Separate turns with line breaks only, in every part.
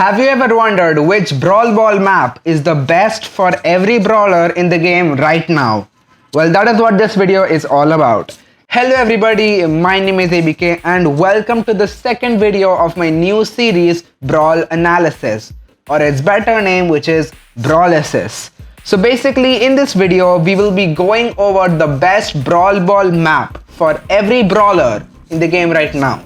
Have you ever wondered which Brawl Ball map is the best for every brawler in the game right now? Well, that is what this video is all about. Hello everybody, my name is ABK and welcome to the second video of my new series Brawl Analysis, or its better name, which is Brawlasis. So basically in this video we will be going over the best Brawl Ball map for every brawler in the game right now.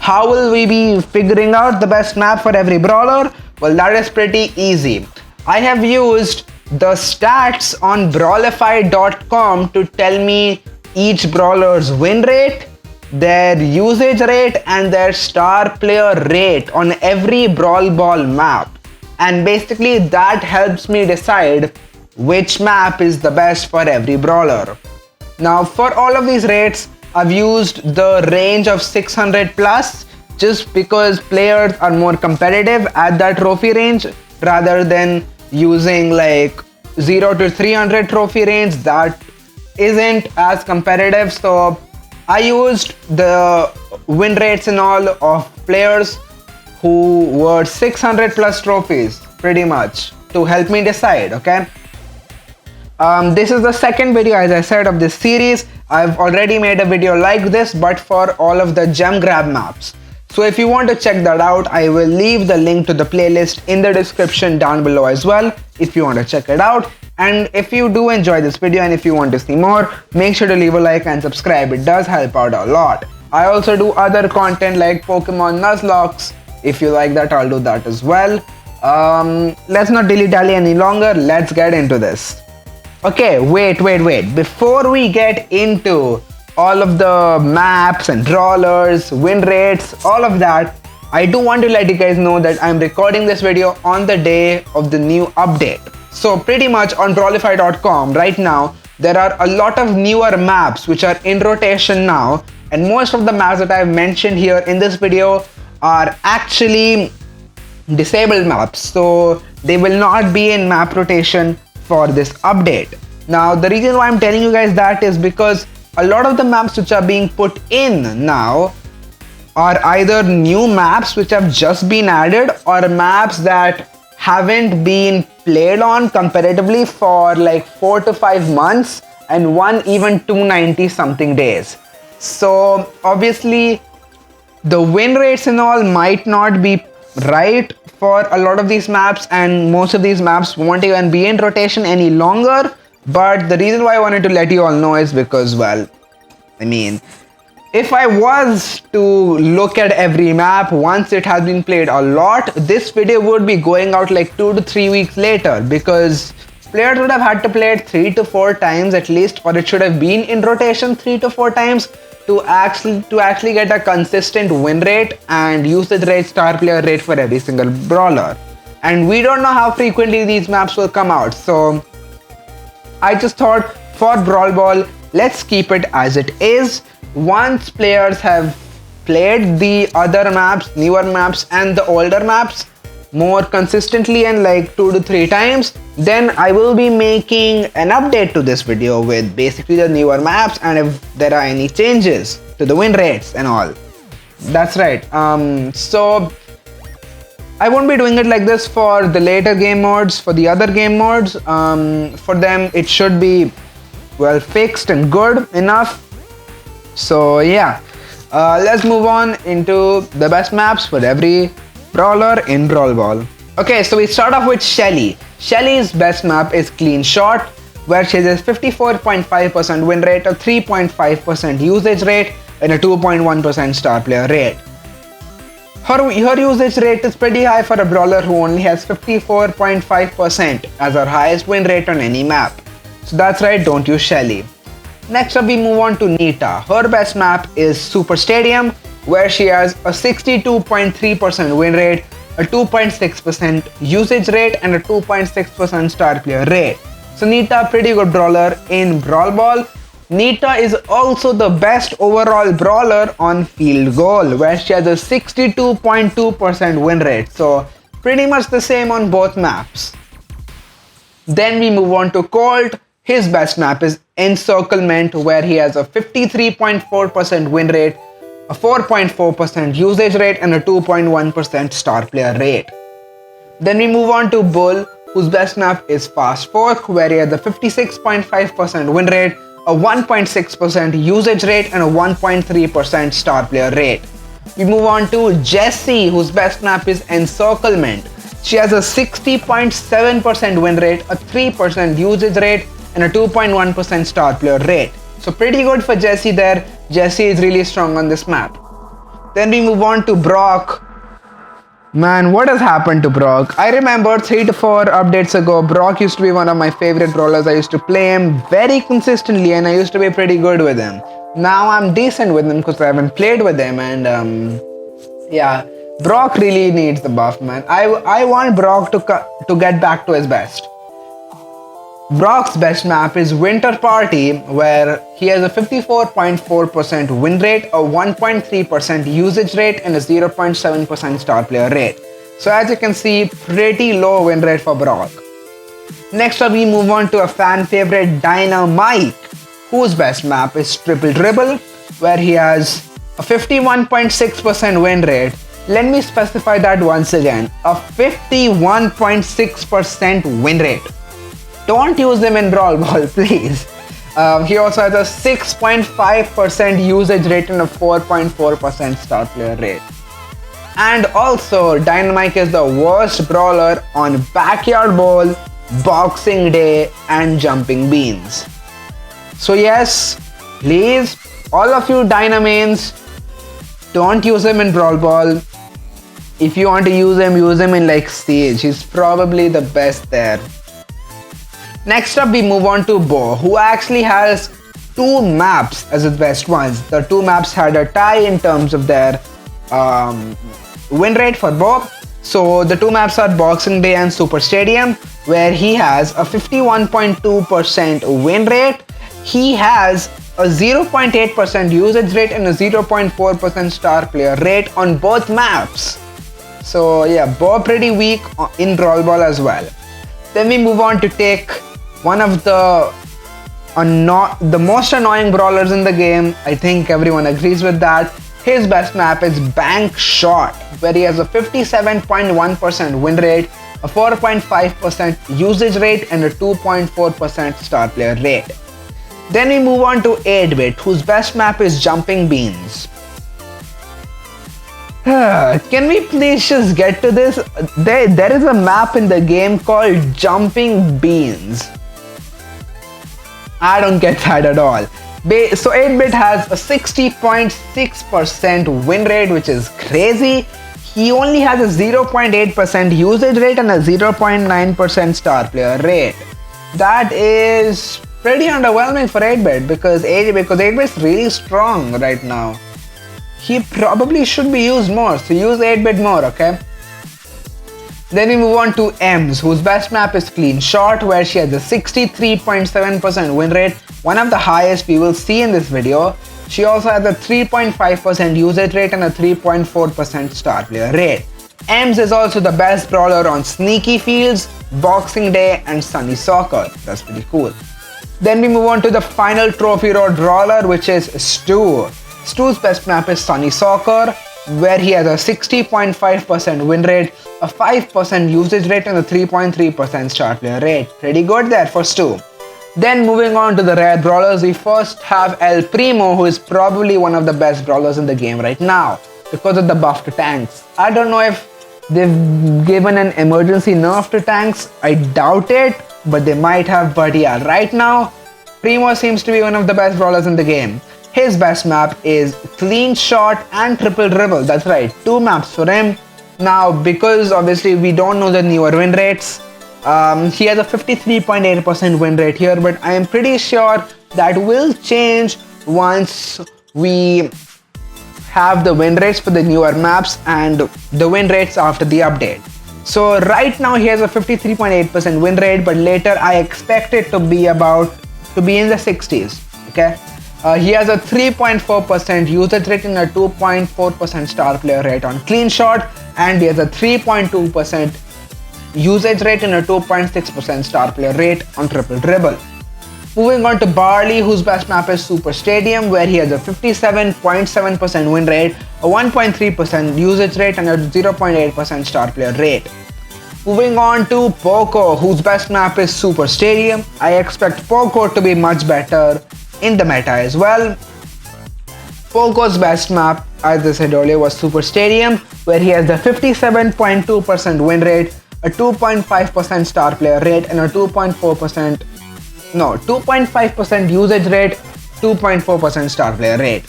How will we be figuring out the best map for every brawler? Well, that is pretty easy. I have used the stats on brawlify.com to tell me each brawler's win rate, their usage rate and their star player rate on every Brawl Ball map. And basically that helps me decide which map is the best for every brawler. Now for all of these rates, I've used the range of 600 plus just because players are more competitive at that trophy range rather than using like 0 to 300 trophy range that isn't as competitive. So I used the win rates and all of players who were 600 plus trophies pretty much to help me decide, okay? This is the second video, as I said, of this series. I've already made a video like this but for all of the gem grab maps. So if you want to check that out, I will leave the link to the playlist in the description down below as well if you want to check it out. And if you do enjoy this video and if you want to see more, make sure to leave a like and subscribe. It does help out a lot. I also do other content like Pokemon Nuzlocke. If you like that, I'll do that as well. Let's not dilly-dally any longer. Let's get into this. Okay, wait. Before we get into all of the maps and brawlers, win rates, all of that, I do want to let you guys know that I'm recording this video on the day of the new update. So pretty much on brawlify.com right now, there are a lot of newer maps which are in rotation now, and most of the maps that I've mentioned here in this video are actually disabled maps, so they will not be in map rotation for this update. Now the reason why I'm telling you guys that is because a lot of the maps which are being put in now are either new maps which have just been added or maps that haven't been played on competitively for like 4 to 5 months and one even 290 something days. So obviously the win rates and all might not be right for a lot of these maps, and most of these maps won't even be in rotation any longer. But the reason why I wanted to let you all know is because, well, I mean, if I was to look at every map once it has been played a lot, this video would be going out like 2 to 3 weeks later, because players would have had to play it 3 to 4 times at least, or it should have been in rotation 3 to 4 times to actually get a consistent win rate and usage rate, star player rate for every single brawler. And we don't know how frequently these maps will come out, so I just thought for Brawl Ball, let's keep it as it is. Once players have played the other maps, newer maps and the older maps more consistently and like 2 to 3 times, then I will be making an update to this video with basically the newer maps and if there are any changes to the win rates and all. That's right. So I won't be doing it like this for the later game modes. For the other game modes, for them it should be well fixed and good enough. So yeah, let's move on into the best maps for every brawler in Brawl Ball. Okay, so we start off with Shelly. Shelly's best map is Clean Shot, where she has 54.5% win rate, a 3.5% usage rate and a 2.1% star player rate. Her usage rate is pretty high for a brawler who only has 54.5% as her highest win rate on any map. So that's right, don't use Shelly. Next up we move on to Nita. Her best map is Super Stadium, where she has a 62.3% win rate, a 2.6% usage rate and a 2.6% star player rate. So Nita, pretty good brawler in Brawl Ball. Nita is also the best overall brawler on Field Goal, where she has a 62.2% win rate. So pretty much the same on both maps. Then we move on to Colt. His best map is Encirclement, where he has a 53.4% win rate, a 4.4% usage rate and a 2.1% star player rate. Then we move on to Bull, whose best map is Fast Fork, where he has a 56.5% win rate, a 1.6% usage rate, and a 1.3% star player rate. We move on to Jessie, whose best map is Encirclement. She has a 60.7% win rate, a 3% usage rate, and a 2.1% star player rate. So pretty good for Jessie there. Jessie is really strong on this map. Then we move on to Brock. Man, what has happened to Brock? I remember 3 to 4 updates ago, Brock used to be one of my favorite brawlers. I used to play him very consistently and I used to be pretty good with him. Now I'm decent with him because I haven't played with him, and yeah, Brock really needs the buff, man. I want Brock to get back to his best. Brock's best map is Winter Party, where he has a 54.4% win rate, a 1.3% usage rate, and a 0.7% star player rate. So as you can see, pretty low win rate for Brock. Next up, we move on to a fan favorite, Dynamite, whose best map is Triple Dribble, where he has a 51.6% win rate. Let me specify that once again, a 51.6% win rate. Don't use him in Brawl Ball, please. He also has a 6.5% usage rate and a 4.4% star player rate. And also, Dynamite is the worst brawler on Backyard Bowl, Boxing Day, and Jumping Beans. So yes, please, all of you Dynamains, don't use him in Brawl Ball. If you want to use him in like Stage. He's probably the best there. Next up, we move on to Bo, who actually has 2 maps as his best ones. The 2 maps had a tie in terms of their win rate for Bo. So the 2 maps are Boxing Day and Super Stadium, where he has a 51.2% win rate. He has a 0.8% usage rate and a 0.4% star player rate on both maps. So yeah, Bo pretty weak in Brawl Ball as well. Then we move on to take one of the most annoying brawlers in the game. I think everyone agrees with that. His best map is Bank Shot, where he has a 57.1% win rate, a 4.5% usage rate, and a 2.4% star player rate. Then we move on to 8-Bit, whose best map is Jumping Beans. Can we please just get to this? There is a map in the game called Jumping Beans. I don't get that at all. So 8-Bit has a 60.6% win rate, which is crazy. He only has a 0.8% usage rate and a 0.9% star player rate. That is pretty underwhelming for 8-Bit because 8-Bit is really strong right now. He probably should be used more, so use 8-Bit more, okay? Then we move on to Ems, whose best map is Clean Shot, where she has a 63.7% win rate, one of the highest we will see in this video. She also has a 3.5% usage rate and a 3.4% star player rate. Ems is also the best brawler on Sneaky Fields, Boxing Day, and Sunny Soccer. That's pretty cool. Then we move on to the final Trophy Road brawler, which is Stu. Stu's best map is Sunny Soccer, where he has a 60.5% win rate, a 5% usage rate, and a 3.3% star player rate. Pretty good there for Stu. Then moving on to the rare brawlers, we first have El Primo, who is probably one of the best brawlers in the game right now because of the buff to tanks. I don't know if they've given an emergency nerf to tanks. I doubt it, but they might have. But yeah, right now, Primo seems to be one of the best brawlers in the game. His best map is Clean Shot and Triple Dribble. That's right, 2 maps for him. Now, because obviously we don't know the newer win rates, he has a 53.8% win rate here, but I am pretty sure that will change once we have the win rates for the newer maps and the win rates after the update. So right now he has a 53.8% win rate, but later I expect it to be in the 60s. Okay. He has a 3.4% usage rate and a 2.4% star player rate on Clean Shot, and he has a 3.2% usage rate and a 2.6% star player rate on Triple Dribble. Moving on to Barley, whose best map is Super Stadium, where he has a 57.7% win rate, a 1.3% usage rate, and a 0.8% star player rate. Moving on to Poco, whose best map is Super Stadium. I expect Poco to be much better in the meta as well. Poco's best map, as I said earlier, was Super Stadium, where he has the 57.2% win rate, a 2.5% star player rate, and a 2.5% usage rate, 2.4% star player rate.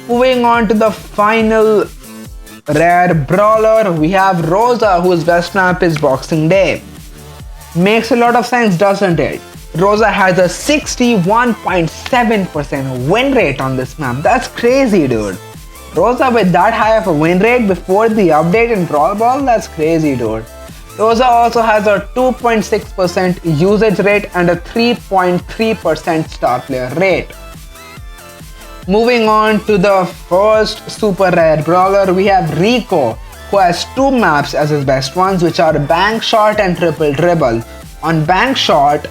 Moving on to the final rare brawler, we have Rosa, whose best map is Boxing Day. Makes a lot of sense, doesn't it? Rosa has a 61.7% win rate on this map. That's crazy, dude. Rosa with that high of a win rate before the update in Brawl Ball, that's crazy, dude. Rosa also has a 2.6% usage rate and a 3.3% star player rate. Moving on to the first super rare brawler, we have Rico, who has two maps as his best ones, which are Bank Shot and Triple Dribble. On Bank Shot,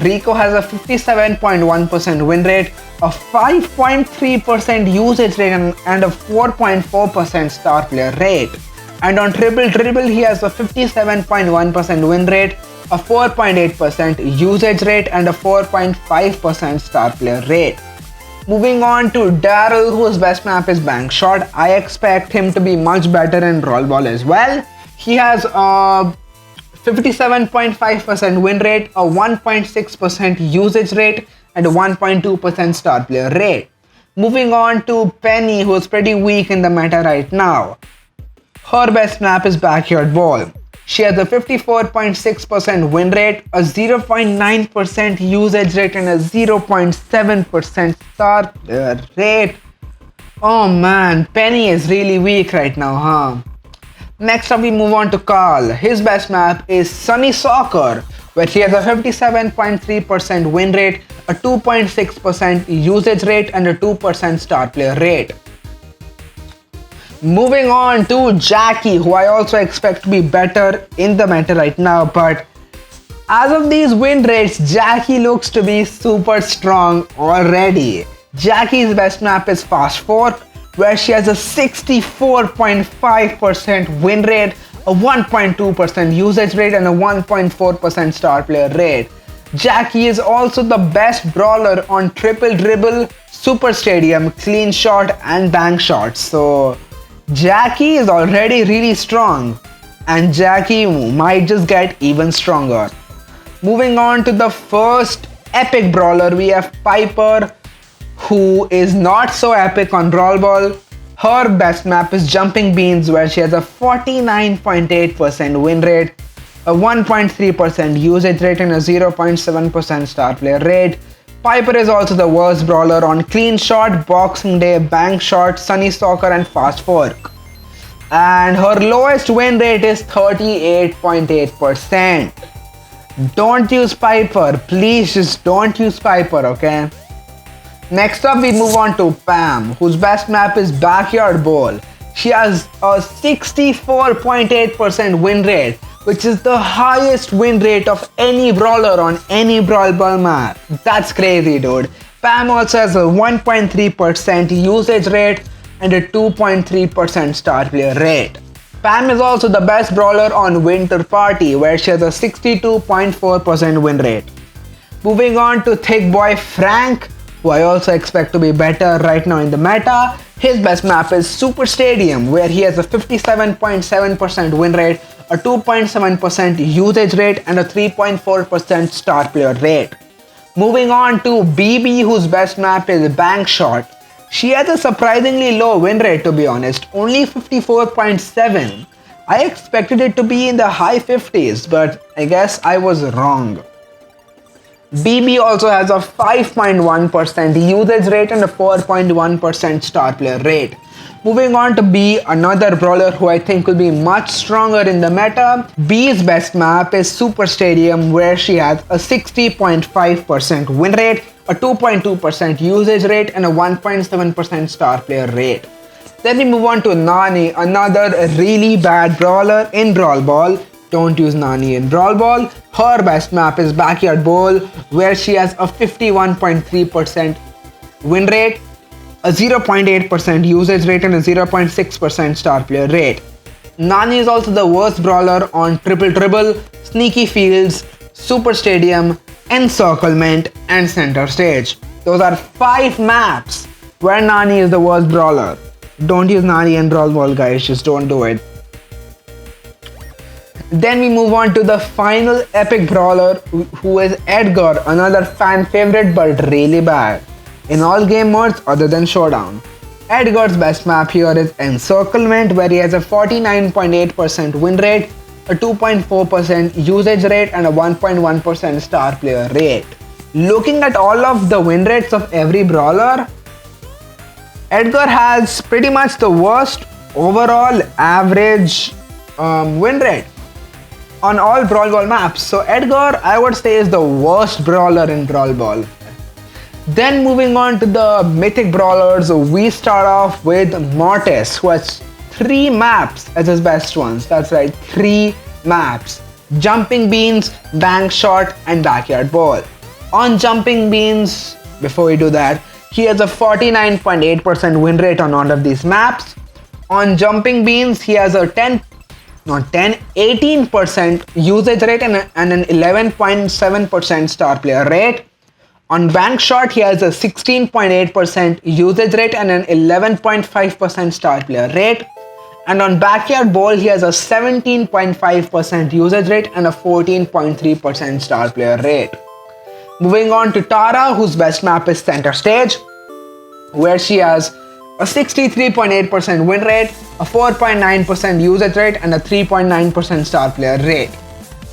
Rico has a 57.1% win rate, a 5.3% usage rate, and a 4.4% star player rate. And on Triple Dribble, he has a 57.1% win rate, a 4.8% usage rate, and a 4.5% star player rate. Moving on to Daryl, whose best map is Bank Shot. I expect him to be much better in Brawl Ball as well. He has a 57.5% win rate, a 1.6% usage rate, and a 1.2% star player rate. Moving on to Penny, who is pretty weak in the meta right now. Her best map is Backyard Ball. She has a 54.6% win rate, a 0.9% usage rate, and a 0.7% star player rate. Oh man, Penny is really weak right now, huh? Next up, we move on to Carl. His best map is Sunny Soccer, where he has a 57.3% win rate, a 2.6% usage rate, and a 2% star player rate. Moving on to Jackie, who I also expect to be better in the meta right now, but as of these win rates, Jackie looks to be super strong already. Jackie's best map is Fast Fork, where she has a 64.5% win rate, a 1.2% usage rate, and a 1.4% star player rate. Jackie is also the best brawler on Triple Dribble, Super Stadium, Clean Shot, and Bank Shot. So Jackie is already really strong, and Jackie might just get even stronger. Moving on to the first epic brawler, we have Piper, who is not so epic on Brawl Ball. Her best map is Jumping Beans, where she has a 49.8% win rate, a 1.3% usage rate, and a 0.7% star player rate. Piper is also the worst brawler on Clean Shot, Boxing Day, Bank Shot, Sunny Soccer, and Fast Fork. And her lowest win rate is 38.8%. Don't use Piper. Please just don't use Piper, okay? Next up, we move on to Pam, whose best map is Backyard Ball. She has a 64.8% win rate, which is the highest win rate of any brawler on any Brawl Ball map. That's crazy, dude. Pam also has a 1.3% usage rate and a 2.3% star player rate. Pam is also the best brawler on Winter Party, where she has a 62.4% win rate. Moving on to Thick Boy Frank, who I also expect to be better right now in the meta. His best map is Super Stadium, where he has a 57.7% win rate, a 2.7% usage rate, and a 3.4% star player rate. Moving on to BB, whose best map is Bank Shot. She has a surprisingly low win rate, to be honest, only 54.7. I expected it to be in the high 50s, but I guess I was wrong. BB also has a 5.1% usage rate and a 4.1% star player rate. Moving on to B, another brawler who I think will be much stronger in the meta. B's best map is Super Stadium, where she has a 60.5% win rate, a 2.2% usage rate, and a 1.7% star player rate. Then we move on to Nani, another really bad brawler in Brawl Ball. Don't use Nani in Brawl Ball. Her best map is Backyard Ball, where she has a 51.3% win rate, a 0.8% usage rate, and a 0.6% star player rate. Nani is also the worst brawler on Triple Dribble, Sneaky Fields, Super Stadium, Encirclement and Center Stage. Those are 5 maps where Nani is the worst brawler. Don't use Nani in Brawl Ball, guys, just don't do it. Then we move on to the final epic brawler, who is Edgar, another fan favorite but really bad in all game modes other than Showdown. Edgar's best map here is Encirclement, where he has a 49.8% win rate, a 2.4% usage rate and a 1.1% star player rate. Looking at all of the win rates of every brawler, Edgar has pretty much the worst overall average win rate on all Brawl Ball maps. So Edgar, I would say, is the worst brawler in Brawl Ball. Then moving on to the mythic brawlers, we start off with Mortis, who has 3 maps as his best ones. That's right, 3 maps: Jumping Beans, Bank Shot and Backyard Ball. On Jumping Beans, before we do that, he has a 49.8% win rate on all of these maps. On Jumping Beans, he has a 18% usage rate and an 11.7% star player rate. On Bank Shot, he has a 16.8% usage rate and an 11.5% star player rate. And on Backyard Ball, he has a 17.5% usage rate and a 14.3% star player rate. Moving on to Tara, whose best map is Center Stage, where she has a 63.8% win rate, a 4.9% usage rate and a 3.9% star player rate.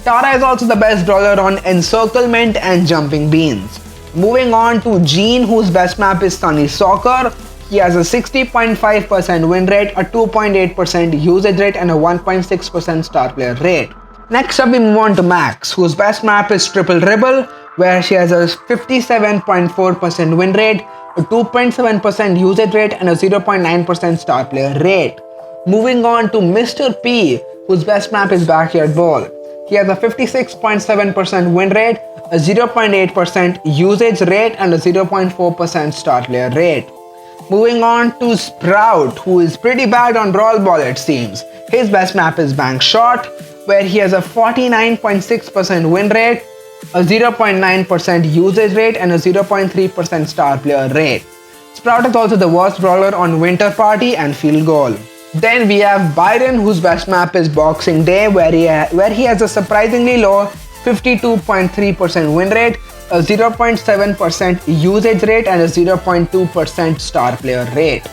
Tara is also the best brawler on Encirclement and Jumping Beans. Moving on to Jean, whose best map is Sunny Soccer. He has a 60.5% win rate, a 2.8% usage rate and a 1.6% star player rate. Next up we move on to Max, whose best map is Triple Dribble, where she has a 57.4% win rate, a 2.7% usage rate and a 0.9% star player rate. Moving on to Mr. P, whose best map is Backyard Ball. He has a 56.7% win rate, a 0.8% usage rate and a 0.4% star player rate. Moving on to Sprout, who is pretty bad on Brawl Ball, it seems. His best map is Bank Shot, where he has a 49.6% win rate, a 0.9% usage rate and a 0.3% star player rate. Sprout is also the worst brawler on Winter Party and Field Goal. Then we have Byron, whose best map is Boxing Day, where he has a surprisingly low 52.3% win rate, a 0.7% usage rate and a 0.2% star player rate.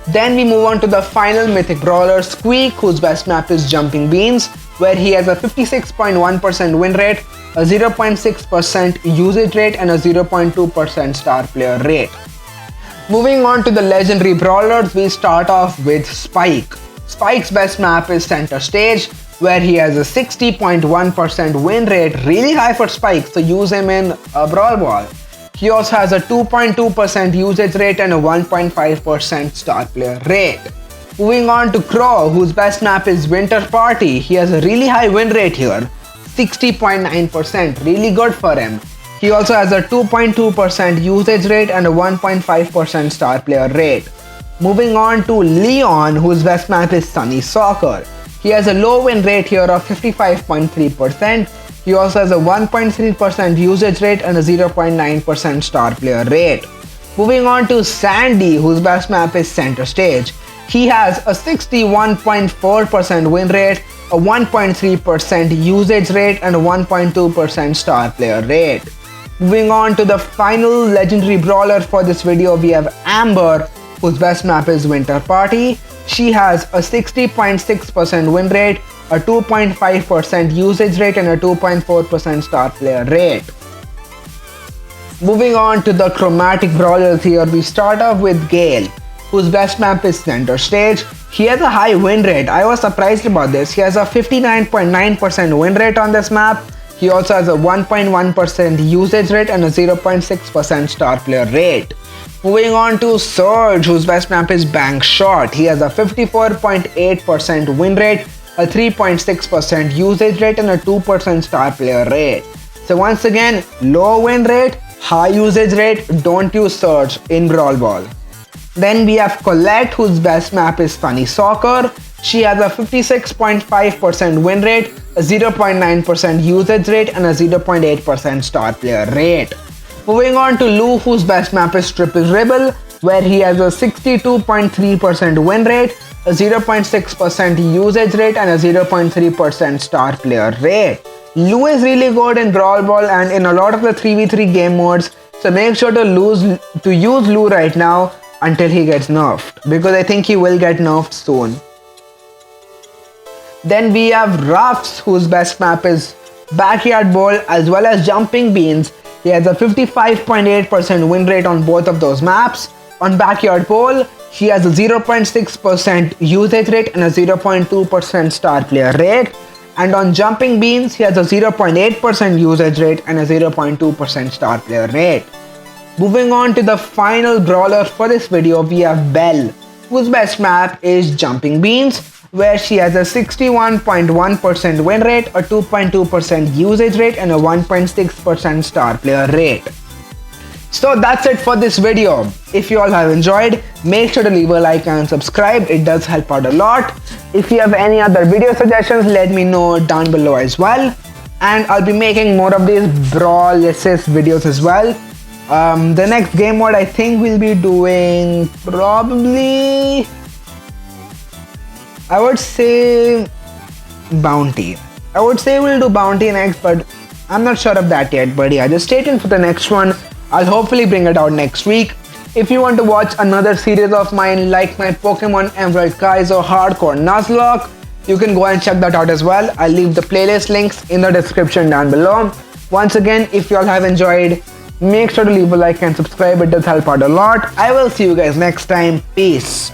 Then we move on to the final mythic brawler, Squeak, whose best map is Jumping Beans, where he has a 56.1% win rate, a 0.6% usage rate and a 0.2% star player rate. Moving on to the legendary brawlers, we start off with Spike. Spike's best map is Center Stage, where he has a 60.1% win rate, really high for Spike, so use him in a Brawl Ball. He also has a 2.2% usage rate and a 1.5% star player rate. Moving on to Crow, whose best map is Winter Party. He has a really high win rate here, 60.9%, really good for him. He also has a 2.2% usage rate and a 1.5% star player rate. Moving on to Leon, whose best map is Sunny Soccer. He has a low win rate here of 55.3%. He also has a 1.3% usage rate and a 0.9% star player rate. Moving on to Sandy, whose best map is Center Stage. He has a 61.4% win rate, a 1.3% usage rate and a 1.2% star player rate. Moving on to the final legendary brawler for this video, we have Amber, whose best map is Winter Party. She has a 60.6% win rate, a 2.5% usage rate and a 2.4% star player rate. Moving on to the chromatic brawlers here, we start off with Gale, whose best map is Center Stage. He has a high win rate. I was surprised about this. He has a 59.9% win rate on this map. He also has a 1.1% usage rate and a 0.6% star player rate. Moving on to Surge, whose best map is Bank Shot. He has a 54.8% win rate, a 3.6% usage rate and a 2% star player rate. So once again, low win rate, high usage rate, don't use Surge in Brawl Ball. Then we have Colette, whose best map is Funny Soccer. she has a 56.5% win rate, a 0.9% usage rate, and a 0.8% star player rate. Moving on to Lou, whose best map is Triple Rebel, where he has a 62.3% win rate, a 0.6% usage rate, and a 0.3% star player rate. Lou is really good in Brawl Ball and in a lot of the 3v3 game modes, so make sure to use Lou right now until he gets nerfed, because I think he will get nerfed soon. Then we have Ruffs, whose best map is Backyard Bowl as well as Jumping Beans. He has a 55.8% win rate on both of those maps. On Backyard Bowl, he has a 0.6% usage rate and a 0.2% star player rate. And on Jumping Beans, he has a 0.8% usage rate and a 0.2% star player rate. Moving on to the final brawler for this video, we have Belle, whose best map is Jumping Beans, where she has a 61.1% win rate, a 2.2% usage rate, and a 1.6% star player rate. So that's it for this video. If you all have enjoyed, make sure to leave a like and subscribe. It does help out a lot. If you have any other video suggestions, let me know down below as well. And I'll be making more of these Brawl Assist videos as well. The next game mode I think we'll be doing probably, I would say Bounty. I would say we'll do Bounty next, but I'm not sure of that yet. But yeah, just stay tuned for the next one. I'll hopefully bring it out next week. If you want to watch another series of mine like my Pokemon Emerald Kaizo Hardcore Nuzlocke, you can go and check that out as well. I'll leave the playlist links in the description down below. Once again, if you all have enjoyed, make sure to leave a like and subscribe. It does help out a lot. I will see you guys next time. Peace.